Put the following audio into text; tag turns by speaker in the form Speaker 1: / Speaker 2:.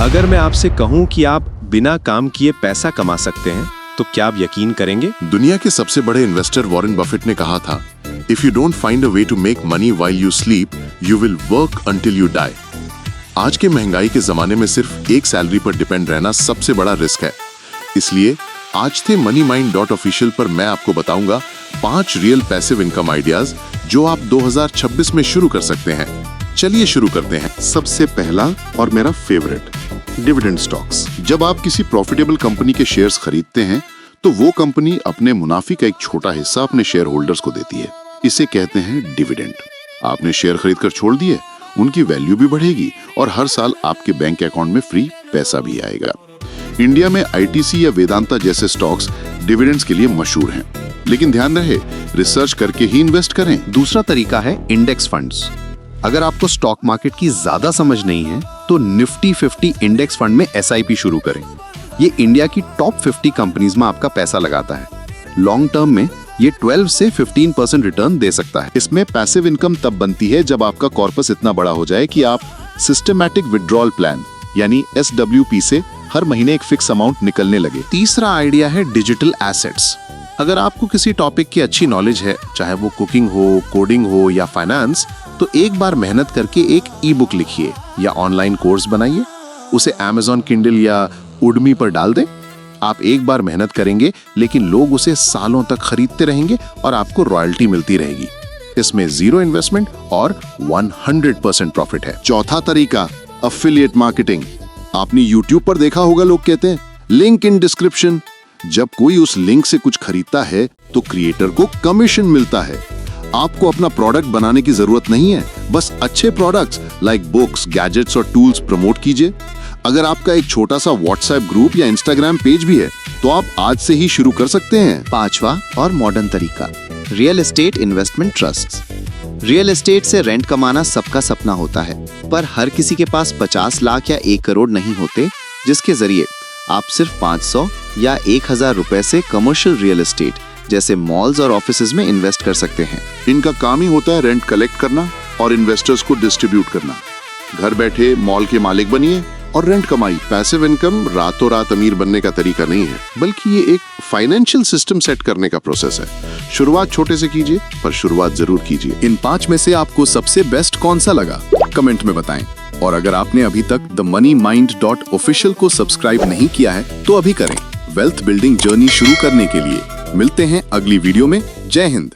Speaker 1: अगर मैं आपसे कहूं कि आप बिना काम किए पैसा कमा सकते हैं, तो क्या आप यकीन करेंगे?
Speaker 2: दुनिया के सबसे बड़े इन्वेस्टर वॉरेन बफेट ने कहा था, if you don't find a way to make money while you sleep, you will work until you die. आज के महंगाई के जमाने में सिर्फ एक सैलरी पर डिपेंड रहना सबसे बड़ा रिस्क है। इसलिए आज थे moneymind.official पर मैं आपको बताऊंगा 5 रियल पैसिव इनकम आइडियाज जो आप 2026 में शुरू कर सकते हैं। चलिए शुरू करते हैं। सबसे पहला और मेरा फेवरेट, डिविडेंड स्टॉक्स। जब आप किसी प्रॉफिटेबल कंपनी के शेयर्स खरीदते हैं तो वो कंपनी अपने मुनाफे का एक छोटा हिस्सा अपने शेयर होल्डर्स को देती है। इसे कहते हैं डिविडेंड। आपने शेयर खरीदकर छोड़ दिए, उनकी वैल्यू भी बढ़ेगी और हर साल आपके बैंक अकाउंट में फ्री पैसा भी आएगा। इंडिया में आईटीसी या वेदांता जैसे स्टॉक्स डिविडेंड्स के लिए मशहूर हैं, लेकिन ध्यान रहे रिसर्च करके ही इन्वेस्ट करें।
Speaker 3: दूसरा तरीका है इंडेक्स फंड्स। अगर आपको स्टॉक मार्केट की ज्यादा समझ नहीं है तो निफ्टी 50 इंडेक्स फंड में एसआईपी शुरू करें। ये इंडिया की टॉप 50 कंपनीज में आपका पैसा लगाता है। लॉन्ग टर्म में ये 12 से 15% रिटर्न दे सकता है।
Speaker 2: इसमें पैसिव इनकम तब बनती है जब आपका कॉर्पस इतना बड़ा हो जाए कि आप सिस्टमैटिक विड्रॉल प्लान यानी SWP से हर महीने एक फिक्स अमाउंट निकलने लगे।
Speaker 3: तीसरा आइडिया है डिजिटल एसेट्स। अगर आपको किसी टॉपिक की अच्छी नॉलेज है, चाहे वो कुकिंग हो, कोडिंग हो या फाइनेंस, तो एक बार मेहनत करके एक ई बुक लिखिए या ऑनलाइन कोर्स बनाइए, उसे Amazon Kindle या उडमी पर डाल दें। आप एक बार मेहनत करेंगे लेकिन लोग उसे सालों तक खरीदते रहेंगे और आपको रॉयल्टी मिलती रहेगी। इसमें 0 इन्वेस्टमेंट और 100% प्रॉफिट है।
Speaker 2: चौथा तरीका, एफिलिएट मार्केटिंग। आपने YouTube पर देखा होगा, लोग कहते हैं लिंक इन डिस्क्रिप्शन। जब कोई उस लिंक से कुछ खरीदता है तो क्रिएटर को कमीशन मिलता है। आपको अपना प्रोडक्ट बनाने की जरूरत नहीं है, बस अच्छे प्रोडक्ट्स लाइक बुक्स, गैजेट्स और टूल्स प्रमोट कीजिए। अगर आपका एक छोटा सा व्हाट्सएप ग्रुप या इंस्टाग्राम पेज भी है तो आप आज से ही शुरू कर सकते हैं।
Speaker 3: पांचवा और मॉडर्न तरीका, real estate investment trust. Real estate से रेंट कमाना सबका सपना होता है, पर हर किसी के पास 50 लाख या 1 करोड़ नहीं होते, जिसके जरिए आप सिर्फ 500 या 1000 रुपए से कमर्शियल रियल एस्टेट जैसे मॉल्स और ऑफिसेज में इन्वेस्ट कर सकते हैं।
Speaker 2: इनका काम ही होता है रेंट कलेक्ट करना और इन्वेस्टर्स को डिस्ट्रीब्यूट करना। घर बैठे मॉल के मालिक बनिए और रेंट कमाई। पैसिव इनकम रातों रात अमीर बनने का तरीका नहीं है, बल्कि ये एक फाइनेंशियल सिस्टम सेट करने का प्रोसेस है। शुरुआत छोटे से कीजिए, पर शुरुआत जरूर कीजिए।
Speaker 4: इन 5 में से आपको सबसे बेस्ट कौन सा लगा, कमेंट में बताएं। और अगर आपने अभी तक themoneymind.official को सब्सक्राइब नहीं किया है तो अभी करें। वेल्थ बिल्डिंग जर्नी शुरू करने के लिए मिलते हैं अगली वीडियो में। जय हिंद।